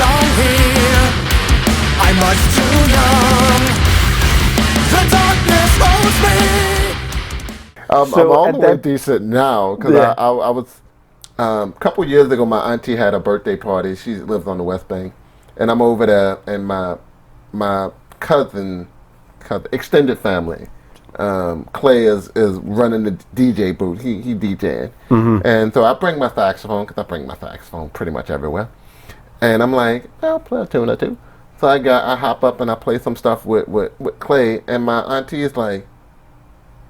belong here. I'm much too young. The darkness holds me. I'm all the way decent now because I was a couple years ago. My auntie had a birthday party. She lives on the West Bank, and I'm over there, and my cousin, extended family, Clay is running the DJ booth. He DJing, and so I bring my saxophone because I bring my saxophone pretty much everywhere, and I'm like, I'll play a tune or two. So I hop up and I play some stuff with Clay, and my auntie is like,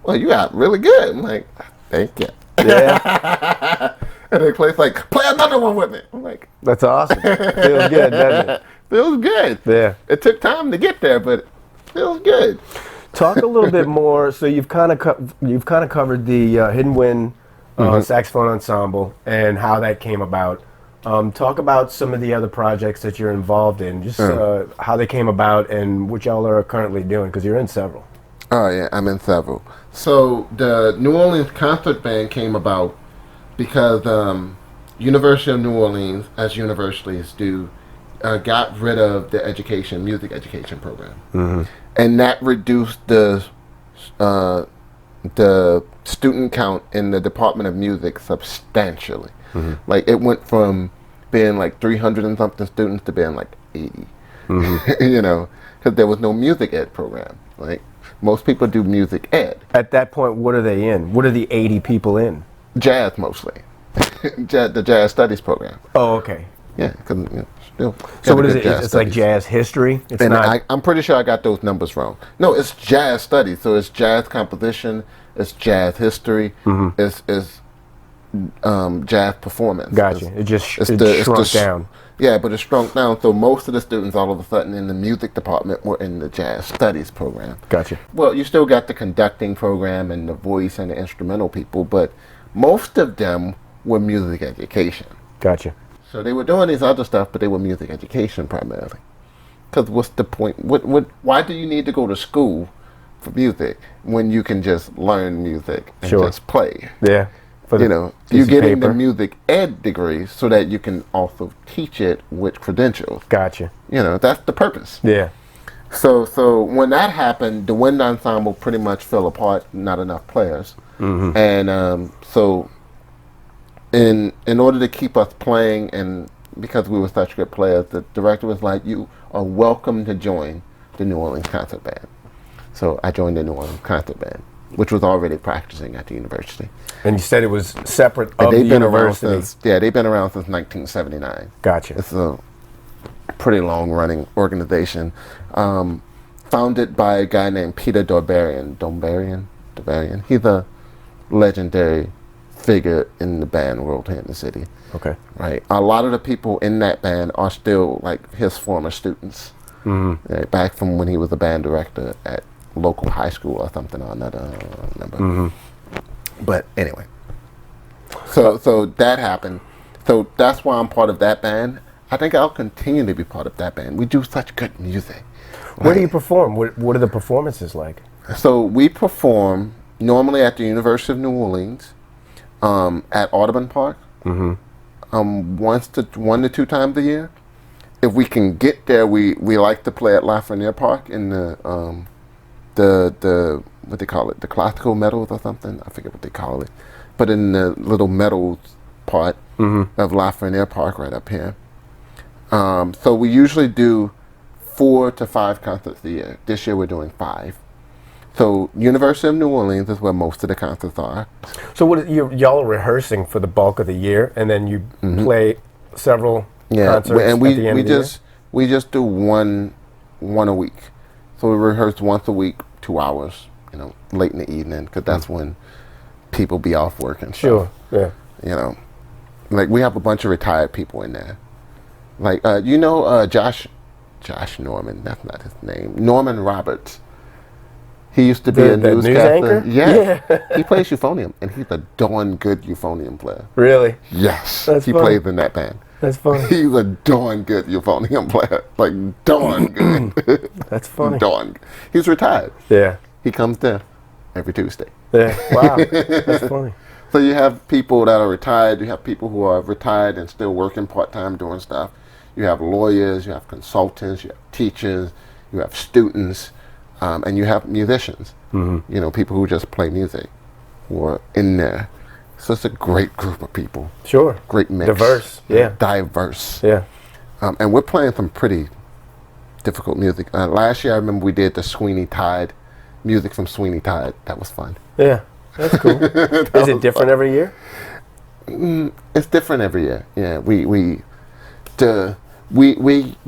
well, you got really good. I'm like, thank you. Yeah. And then Clay's like, play another one with me. I'm like, that's awesome. Feels good, doesn't it? Feels good. Yeah. It took time to get there, but it feels good. Talk a little bit more. So you've kind of covered the Hidden Wind Saxophone Ensemble and how that came about. Talk about some of the other projects that you're involved in, just how they came about and what y'all are currently doing, because you're in several. Oh, yeah, I'm in several. So the New Orleans Concert Band came about because University of New Orleans, as universities do, got rid of the music education program. And that reduced the student count in the Department of Music substantially. Like, it went from being like 300 and something students to being like 80. You know, because there was no music ed program. Like, most people do music ed. At that point, what are they in? What are the 80 people in? Jazz, mostly. The jazz studies program. Oh, okay. Yeah, because still. So what is it? It's like jazz history? It's and not... I'm pretty sure I got those numbers wrong. No, it's jazz studies. So it's jazz composition, it's jazz history, it's jazz performance. Gotcha. It just shrunk down. Yeah, but it shrunk down. So most of the students all of a sudden in the music department were in the jazz studies program. Gotcha. Well, you still got the conducting program and the voice and the instrumental people, but most of them were music education. Gotcha. So they were doing these other stuff, but they were music education primarily. Because what's the point? Why do you need to go to school for music when you can just learn music and just play? Yeah. You know, you're getting the music ed degree so that you can also teach it with credentials. Gotcha. You know, that's the purpose. Yeah. So when that happened, the wind ensemble pretty much fell apart. Not enough players, and so in order to keep us playing, and because we were such good players, the director was like, "You are welcome to join the New Orleans Concert Band." So I joined the New Orleans Concert Band, which was already practicing at the university. And you said it was separate of the university. They've been around since 1979. Gotcha. It's a pretty long-running organization, founded by a guy named Peter Dombarian. He's a legendary figure in the band world here in the city. Okay. Right. A lot of the people in that band are still like his former students. Right, back from when he was a band director at local high school or something or another, I don't remember. But anyway, so that happened. So that's why I'm part of that band. I think I'll continue to be part of that band. We do such good music. Where do you perform? What are the performances like? So we perform normally at the University of New Orleans, at Audubon Park, 1 to 2 times a year. If we can get there, we like to play at Lafreniere Park in the what they call it, the classical meadows or something. I forget what they call it, but in the little meadows part of Lafreniere Park right up here. So we usually do 4 to 5 concerts a year. This year we're doing 5. So University of New Orleans is where most of the concerts are. So what y'all are rehearsing for the bulk of the year, and then you play several concerts and at the end of the year? We just do one a week. So we rehearse once a week, 2 hours, you know, late in the evening, because that's when people be off work and stuff. Sure, yeah. You know, like we have a bunch of retired people in there. Like, Josh Norman, that's not his name. Norman Roberts. He used to be a newscaster. News anchor? Yeah. He plays euphonium, and he's a darn good euphonium player. Really? Yes. He plays in that band. That's funny. He's a darn good euphonium player. Like, darn good. That's funny. Darn. He's retired. Yeah. He comes there every Tuesday. Yeah. Wow. That's funny. So you have people that are retired. You have people who are retired and still working part-time doing stuff. You have lawyers, you have consultants, you have teachers, you have students, and you have musicians. You know, people who just play music who are in there. So it's a great group of people. Sure. Great mix. Diverse. Yeah. Diverse. Yeah. And we're playing some pretty difficult music. Last year, I remember we did the Sweeney Todd, music from Sweeney Todd. That was fun. Yeah. That's cool. Is it different every year? It's different every year. Yeah. We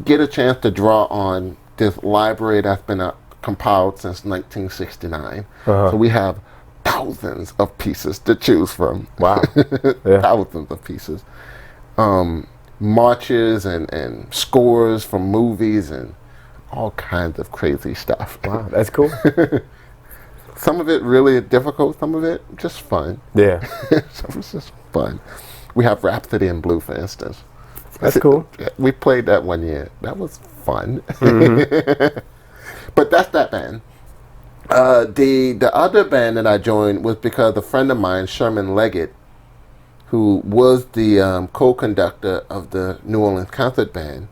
get a chance to draw on this library that's been compiled since 1969. So we have thousands of pieces to choose from. Wow. Yeah. Thousands of pieces. Marches and scores from movies and all kinds of crazy stuff. Wow, that's cool. Some of it really difficult, some of it just fun. Yeah. Some of it's just fun. We have Rhapsody in Blue, for instance. That's cool. We played that one year. That was fun. But that's that band. The other band that I joined was because a friend of mine, Sherman Leggett, who was the co-conductor of the New Orleans concert band,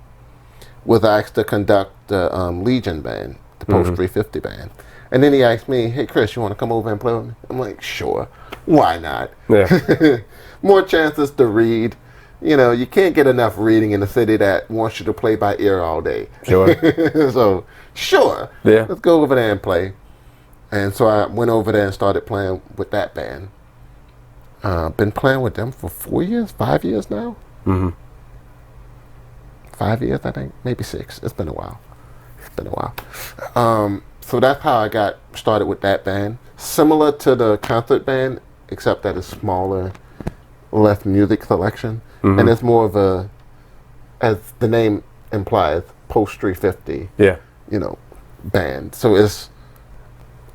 was asked to conduct the Legion band, the Post 350 band. And then he asked me, hey, Chris, you want to come over and play with me? I'm like, sure. Why not? Yeah. More chances to read. You know, you can't get enough reading in a city that wants you to play by ear all day. Sure. So, sure. Yeah. Let's go over there and play. And so I went over there and started playing with that band. Been playing with them for 5 years now. 5 years, I think, maybe 6. It's been a while. So that's how I got started with that band. Similar to the concert band, except that it's smaller, less music selection, and it's more of a, as the name implies, post 350. Yeah. You know, band. So it's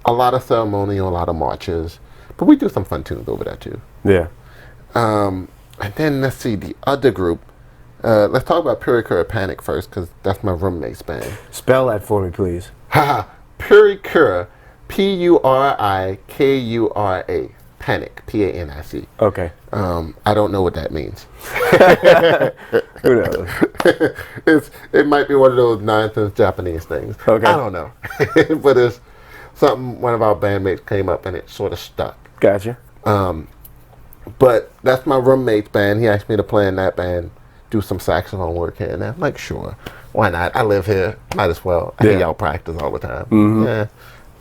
a lot of ceremonial, a lot of marches, but we do some fun tunes over there too. Yeah. And then let's see the other group. Let's talk about Purikura Panic first, because that's my roommate's band. Spell that for me, please. Haha, Purikura, Purikura, Panic, Panic. Okay. I don't know what that means. Who knows? It might be one of those nonsense Japanese things. Okay. I don't know, but it's something one of our bandmates came up and it sort of stuck. Gotcha. But that's my roommate's band. He asked me to play in that band, do some saxophone work here and there. I'm like, sure, why not? I live here, might as well. I hear y'all practice all the time. Yeah,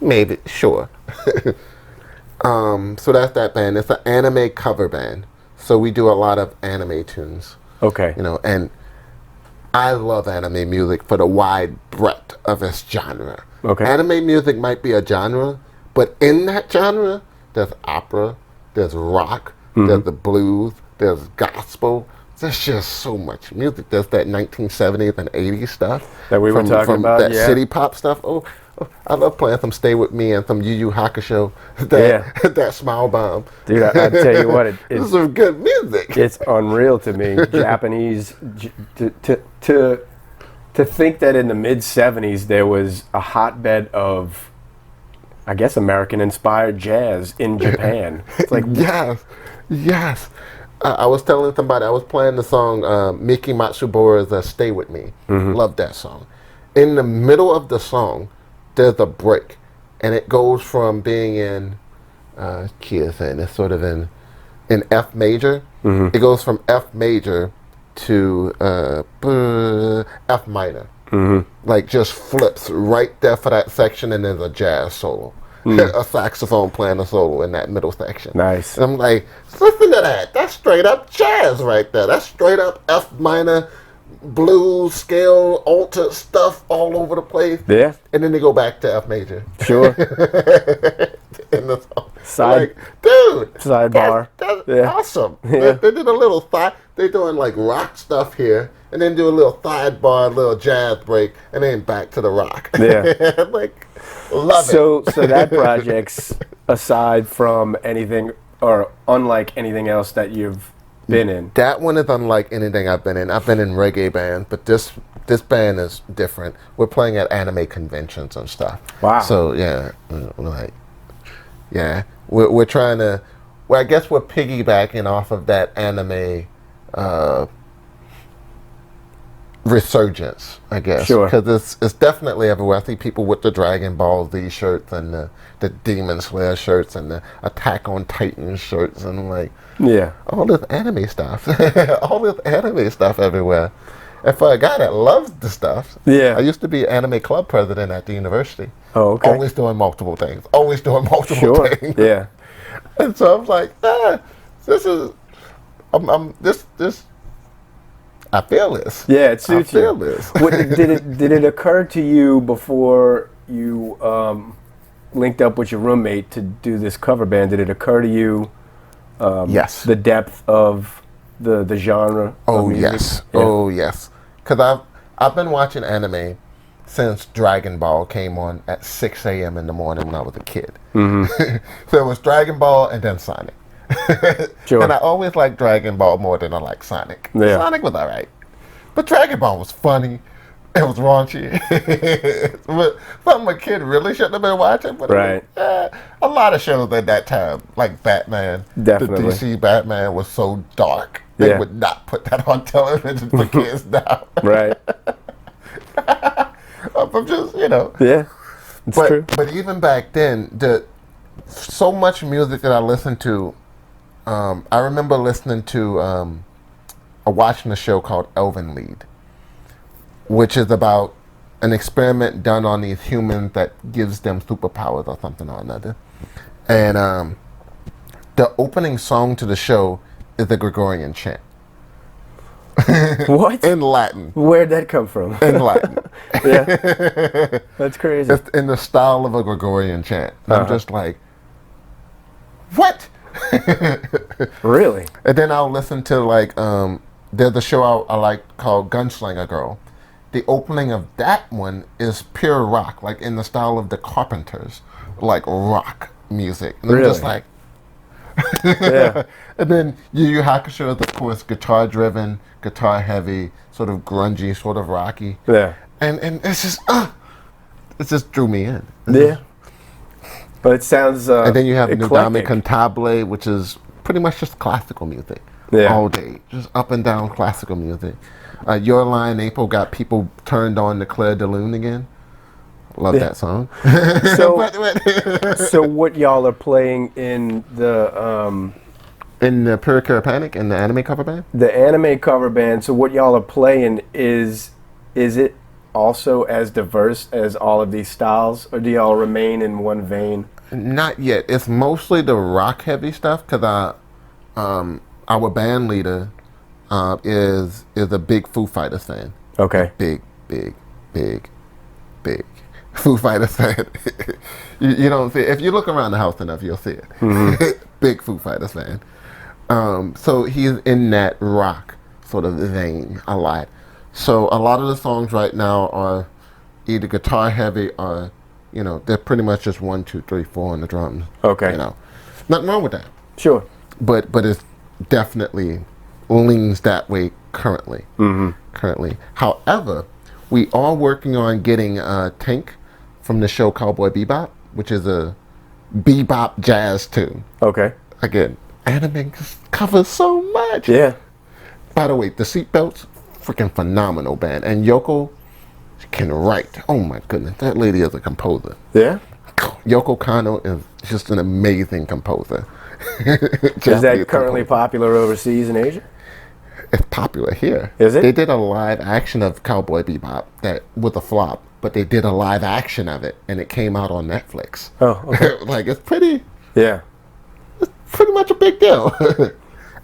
maybe, sure. So that's that band. It's an anime cover band. So we do a lot of anime tunes. Okay. You know, and I love anime music for the wide breadth of its genre. Okay. Anime music might be a genre, but in that genre, there's opera, there's rock, there's the blues, there's gospel. There's just so much music. There's that 1970s and 80s stuff that we were talking about. That city pop stuff. Oh, I love playing some Stay With Me and some Yu Yu Hakusho. That Smile Bomb. Dude, I tell you what, it's some good music. It's unreal to me. Japanese, to think that in the mid-'70s there was a hotbed of, I guess, American-inspired jazz in Japan. It's like, yes. I was telling somebody, I was playing the song Miki Matsubora's Stay With Me. Love that song. In the middle of the song, there's a break, and it goes from being in, it's sort of in F major. It goes from F major to F minor. Like just flips right there for that section, and there's a jazz solo. A saxophone playing a solo in that middle section. Nice. And I'm like, listen to that. That's straight up jazz right there. That's straight up F minor, blues, scale, altered stuff all over the place. Yeah. And then they go back to F major. Sure. In the song. Side, like, dude. Sidebar. That's awesome. Yeah. They did a little thigh. They're doing like rock stuff here, and then do a little sidebar, a little jazz break, and then back to the rock. Yeah. Like, love it. So that project's aside from anything or unlike anything else that you've been in. That one is unlike anything I've been in. I've been in reggae bands, but this band is different. We're playing at anime conventions and stuff. Wow. So we're trying to. Well, I guess we're piggybacking off of that anime resurgence, I guess. Sure. Because it's definitely everywhere. I see people with the Dragon Ball Z shirts and the Demon Slayer shirts and the Attack on Titan shirts, and I'm like, yeah, all this anime stuff, all this anime stuff everywhere. And for a guy that loves the stuff, yeah. I used to be anime club president at the university. Oh, okay. Always doing multiple things. Always doing multiple Sure. things. Yeah. And so I was like, this is, this. I feel this. Yeah, it suits you. I feel this. Did it occur to you before you linked up with your roommate to do this cover band? Did it occur to you? Yes. The depth of the genre. Oh of music? yes. Yeah. Oh yes. Because I've been watching anime since Dragon Ball came on at 6 a.m. in the morning when I was a kid. Mm-hmm. So it was Dragon Ball and then Sonic. Sure. And I always liked Dragon Ball more than I liked Sonic. Yeah. Sonic was alright. But Dragon Ball was funny. It was raunchy. But something a kid really shouldn't have been watching. But right. A lot of shows at that time, like Batman, Definitely. the DC Batman was so dark. They Yeah. would not put that on television for kids now. Right. I'm just, you know. Yeah. It's true. But even back then, so much music that I listened to, I remember listening to watching a show called Elven Lied, which is about an experiment done on these humans that gives them superpowers or something or another. And the opening song to the show is the Gregorian chant. What? In Latin. Where'd that come from? In Latin. Yeah. That's crazy. It's in the style of a Gregorian chant. And I'm just like, what? Really? And then I'll listen to like there's a show I like called Gunslinger Girl. The opening of that one is pure rock, like in the style of the Carpenters, like rock music. And Really? I'm just like, Yeah. And then Yu Yu Hakusho is of course guitar driven, guitar heavy, sort of grungy, sort of rocky. Yeah. And it's just it just drew me in. Yeah. But it sounds And then you have Nudame eclectic. Cantabile, which is pretty much just classical music. Yeah. All day. Just up and down classical music. Your Line April got people turned on to Claire de Lune again. Love that song. So what y'all are playing in the In the Purikura Panic in the anime cover band? the anime cover band, so what y'all are playing is it also as diverse as all of these styles, or do y'all remain in one vein? Not yet. It's mostly the rock heavy stuff because our band leader is a big Foo Fighters fan. Okay. Big Foo Fighters fan. you don't see if you look around the house enough, you'll see it. Mm-hmm. Big Foo Fighters fan. So he's in that rock sort of vein a lot. So a lot of the songs right now are either guitar heavy or, they're pretty much just 1, 2, 3, 4 on the drums. Okay. Nothing wrong with that. Sure. But it's definitely leans that way currently. Mm-hmm. Currently. However, we are working on getting Tank from the show Cowboy Bebop, which is a bebop jazz tune. Okay. Again, anime covers so much. Yeah. By the way, the Seatbelts, freaking phenomenal band. And Yoko can write. Oh my goodness, that lady is a composer. Yeah. Yoko Kanno is just an amazing composer. Is that currently popular overseas in Asia? It's popular here. Is it? They did a live action of Cowboy Bebop that was a flop, but they did a live action of it, and it came out on Netflix. Oh, okay. Like it's pretty Yeah. much a big deal.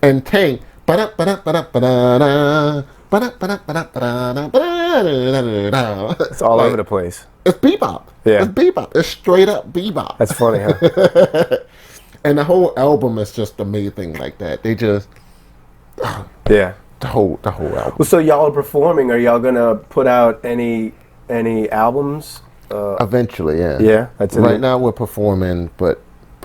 And Tank, it's It's all over the place. It's bebop. Yeah. It's bebop. It's straight up bebop. That's funny, huh? And the whole album is just amazing like that. They just Yeah. the whole album. Well, so y'all are performing. Are y'all gonna put out any albums? Eventually, yeah. Yeah, that's in right it. now we're performing, but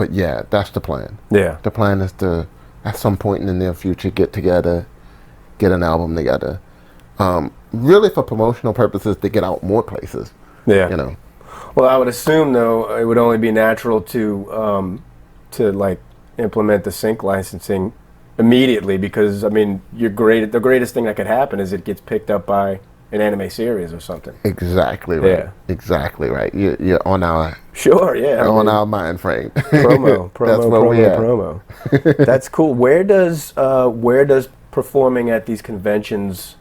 yeah, that's the plan. Yeah. The plan is to at some point in the near future get together, get an album together. Really for promotional purposes to get out more places. Yeah. Well, I would assume though it would only be natural to like implement the sync licensing immediately, because I mean the greatest thing that could happen is it gets picked up by an anime series or something. Exactly right. Yeah. Exactly right. You're on our Sure, yeah. on our mind frame. Promo, That's where we at. promo. That's cool. Where does performing at these conventions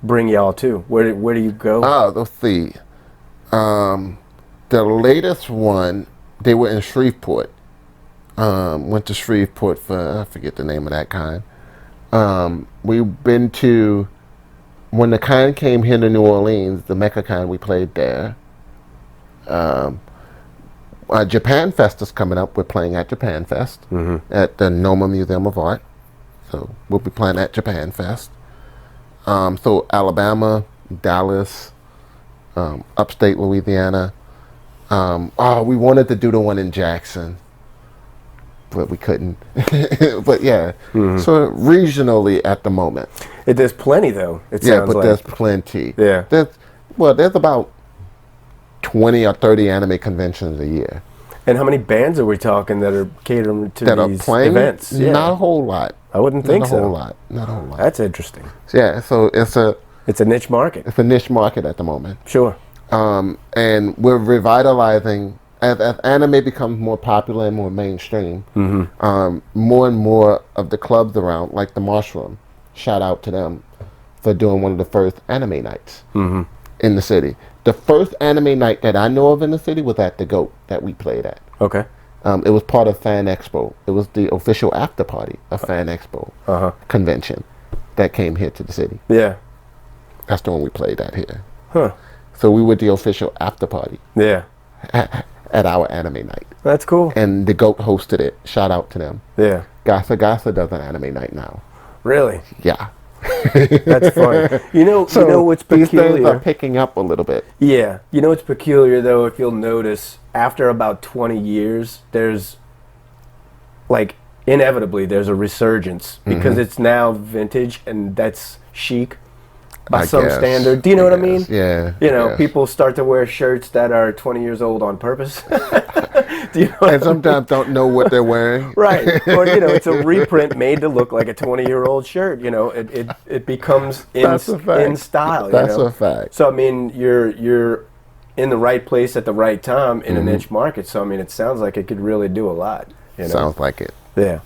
bring y'all to? Where do you go? Let's see. The latest one, they were in Shreveport. Went to Shreveport for, I forget the name of that kind. We've been to, when the kind came here to New Orleans, the Mecca kind, we played there. Japan Fest is coming up. We're playing at Japan Fest at the NOMA Museum of Art. So we'll be playing at Japan Fest. So Alabama, Dallas, upstate Louisiana. We wanted to do the one in Jackson, but we couldn't. But yeah, so regionally at the moment. There's plenty though. It sounds like. There's plenty. Yeah. There's about 20 or 30 anime conventions a year. And how many bands are we talking that are catering to these events? Yeah. Not a whole lot. I wouldn't think so. Not a whole lot. That's interesting. Yeah, so it's a niche market. It's a niche market at the moment. Sure. And we're revitalizing as anime becomes more popular and more mainstream. More and more of the clubs around, like the Mushroom, shout out to them for doing one of the first anime nights in the city. The first anime night that I know of in the city was at the GOAT that we played at. Okay. It was part of Fan Expo. It was the official after party of Fan Expo convention that came here to the city. Yeah. That's the one we played at here. Huh. So we were the official after party. Yeah. At our anime night. That's cool. And the GOAT hosted it. Shout out to them. Yeah. Gasa does an anime night now. Really? Yeah. That's funny. You know what's these peculiar? things are picking up a little bit. Yeah. You know what's peculiar though, if you'll notice, after about 20 years, there's inevitably there's a resurgence because it's now vintage and that's chic by some standard. Do you know what I mean? Yeah. People start to wear shirts that are 20 years old on purpose. Do you know and sometimes don't know what they're wearing. Right. Or, it's a reprint made to look like a 20-year-old shirt. It becomes in style. That's a fact. So, I mean, you're in the right place at the right time in a niche market. So, I mean, it sounds like it could really do a lot. Sounds like it. Yeah.